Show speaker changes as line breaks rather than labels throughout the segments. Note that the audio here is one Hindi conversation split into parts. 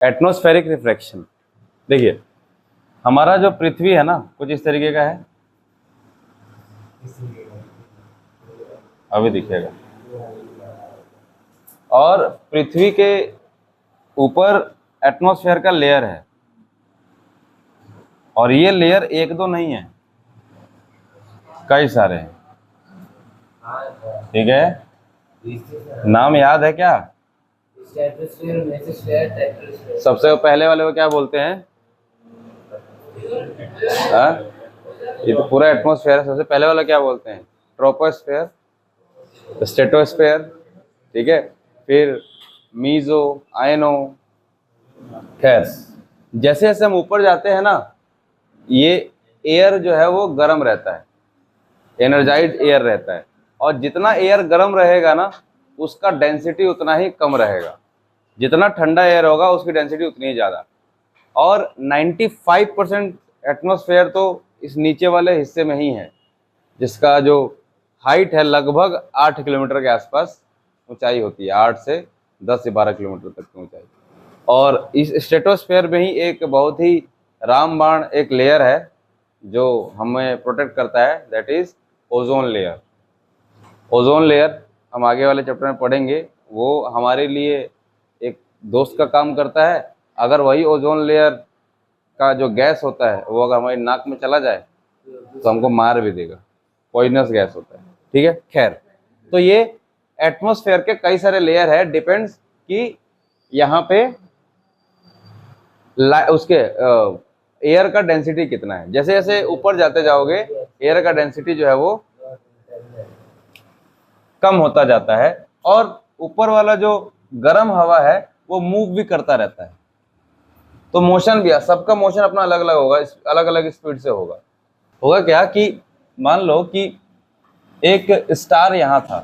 Atmospheric refraction. देखिए हमारा जो पृथ्वी है ना कुछ इस तरीके का है, अभी दिखेगा, और पृथ्वी के ऊपर एटमॉस्फेयर का लेयर है, और ये लेयर एक दो नहीं है, कई सारे हैं। ठीक है, नाम याद है क्या? सबसे पहले वाले को क्या बोलते हैं? हाँ? ये तो पूरा एटमॉस्फेयर है, सबसे पहले वाला क्या बोलते हैं? ट्रोपोस्फेयर, स्ट्रेटोस्फेयर, ठीक है, फिर मीजो, आयनो। खैर, जैसे जैसे हम ऊपर जाते हैं ना, ये एयर जो है वो गर्म रहता है, एनर्जाइज्ड एयर रहता है, और जितना एयर गर्म रहेगा ना उसका डेंसिटी उतना ही कम रहेगा, जितना ठंडा एयर होगा उसकी डेंसिटी उतनी ही ज़्यादा। और 95% एटमॉस्फेयर तो इस नीचे वाले हिस्से में ही है, जिसका जो हाइट है लगभग 8 किलोमीटर के आसपास ऊंचाई होती है, 8 से 10 से 12 किलोमीटर तक की ऊंचाई। और इस स्ट्रेटोस्फेयर में ही एक बहुत ही रामबाण एक लेयर है जो हमें प्रोटेक्ट करता है, that is ozone layer. Ozone layer हम आगे वाले चैप्टर में पढ़ेंगे, वो हमारे लिए एक दोस्त का काम करता है। अगर वही ओजोन लेयर का जो गैस होता है वो अगर हमारी नाक में चला जाए तो हमको मार भी देगा, पॉइजनस गैस होता है। ठीक है, खैर, तो ये एटमॉस्फेयर के कई सारे लेयर है, डिपेंड्स कि यहाँ पे उसके एयर का डेंसिटी कितना है। जैसे जैसे ऊपर जाते जाओगे एयर का डेंसिटी जो है वो कम होता जाता है, और ऊपर वाला जो गर्म हवा है वो मूव भी करता रहता है। तो मोशन भी, सबका मोशन अपना अलग अलग होगा, अलग अलग स्पीड से होगा। होगा क्या कि मान लो कि एक स्टार यहां था,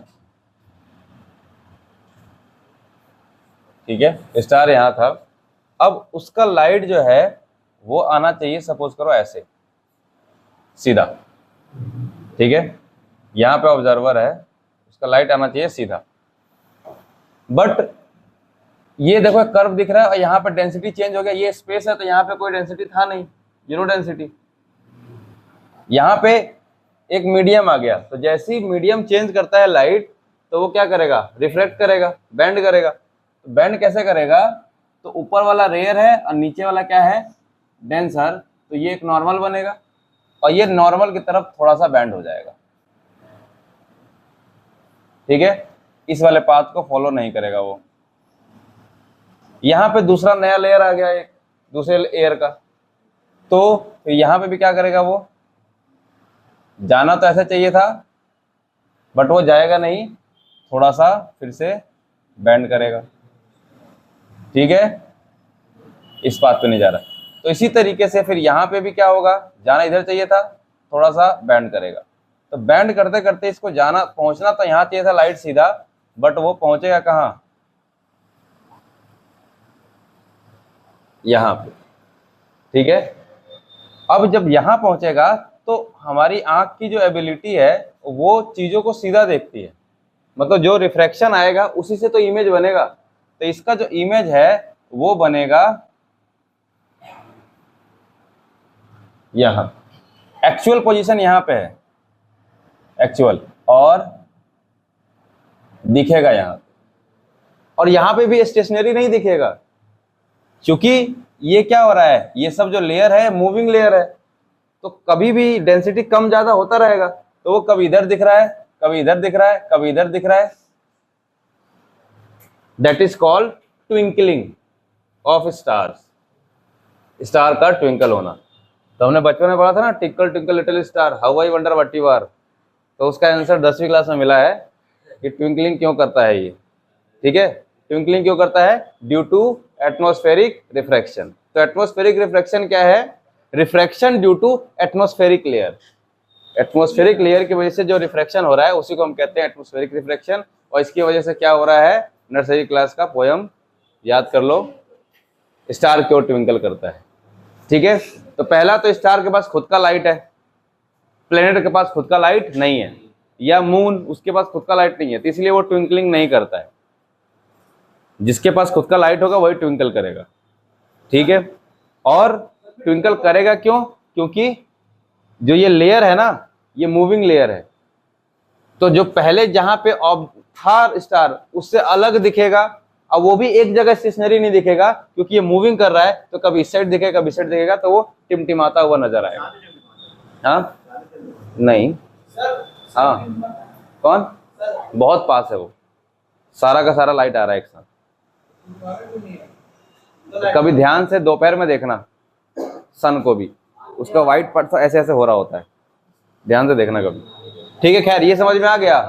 ठीक है, स्टार यहां था, अब उसका लाइट जो है वो आना चाहिए, सपोज करो ऐसे सीधा, ठीक है, यहां पे ऑब्जर्वर है, उसका लाइट आना चाहिए सीधा, बट ये देखो कर्व दिख रहा है और यहाँ पे डेंसिटी चेंज हो गया, ये स्पेस है तो यहाँ पे कोई डेंसिटी था नहीं, जीरो डेंसिटी। यहाँ पे एक मीडियम आ गया, तो जैसे ही मीडियम चेंज करता है लाइट तो वो क्या करेगा? रिफ्लेक्ट करेगा, बेंड करेगा। तो बेंड कैसे करेगा? तो ऊपर वाला रेयर है और नीचे वाला क्या है? डेंसर। तो ये एक नॉर्मल बनेगा और ये नॉर्मल की तरफ थोड़ा सा बेंड हो जाएगा, ठीक है, इस वाले पाथ को फॉलो नहीं करेगा वो। यहाँ पे दूसरा नया लेयर आ गया एक दूसरे एयर का, तो फिर यहाँ पे भी क्या करेगा? वो जाना तो ऐसा चाहिए था बट वो जाएगा नहीं, थोड़ा सा फिर से बेंड करेगा, ठीक है, इस पाथ पे नहीं जा रहा। तो इसी तरीके से फिर यहाँ पे भी क्या होगा? जाना इधर चाहिए था, थोड़ा सा बेंड करेगा। तो बेंड करते करते इसको जाना, पहुंचना तो यहाँ चाहिए था लाइट सीधा, बट वो पहुंचेगा कहाँ? यहाँ पे, ठीक है। अब जब यहाँ पहुंचेगा तो हमारी आंख की जो एबिलिटी है वो चीजों को सीधा देखती है, मतलब जो रिफ्रैक्शन आएगा उसी से तो इमेज बनेगा। तो इसका जो इमेज है वो बनेगा यहाँ, एक्चुअल पोजीशन यहाँ पे है, एक्चुअल, और दिखेगा यहाँ, और यहाँ पे भी स्टेशनरी नहीं दिखेगा, क्योंकि ये क्या हो रहा है? ये सब जो लेयर है मूविंग लेयर है, तो कभी भी डेंसिटी कम ज्यादा होता रहेगा। तो वो कभी इधर दिख रहा है, कभी इधर दिख रहा है, कभी इधर दिख रहा है, that is called twinkling of stars, star का ट्विंकल होना। तो हमने बचपन में पढ़ा था ना, twinkle twinkle little star, how I wonder what you are. तो उसका आंसर 10वीं क्लास में मिला है कि ट्विंकलिंग क्यों करता है ये, ठीक है, ट्विंकलिंग क्यों करता है? Due to atmospheric refraction. तो एटमॉस्फेरिक रिफ्रैक्शन क्या है? Refraction due to atmospheric layer. Atmospheric layer की वजह से जो रिफ्रैक्शन हो रहा है उसी को हम कहते हैं एटमॉस्फेरिक रिफ्रैक्शन। और इसकी वजह से क्या हो रहा है? नर्सरी क्लास का पोयम याद कर लो, स्टार क्यों ट्विंकल करता है, ठीक है। तो पहला तो स्टार के पास खुद का लाइट है, प्लेनेट के पास खुद का लाइट नहीं है, या मून उसके पास खुद का लाइट नहीं है, तो इसलिए वो ट्विंकलिंग नहीं करता है। जिसके पास खुद का लाइट होगा वही ट्विंकल करेगा। ठीक है। और ट्विंकल करेगा क्यों? क्योंकि जो ये लेयर है ना, ये मूविंग लेयर है, तो जो पहले जहां पे था स्टार उससे अलग दिखेगा। अब वो भी एक जगह स्टेशनरी नहीं दिखेगा, क्योंकि ये मूविंग कर रहा है, तो कभी इस साइड दिखेगा कभी इस साइड दिखेगा, तो वो टिमटिमाता हुआ नजर आएगा। हाँ नहीं, हाँ कौन? बहुत पास है वो, सारा का सारा लाइट आ रहा है एक साथ। कभी ध्यान से दोपहर में देखना सन को भी, उसका व्हाइट पार्ट ऐसे ऐसे हो रहा होता है, ध्यान से देखना कभी। ठीक है, खैर ये समझ में आ गया।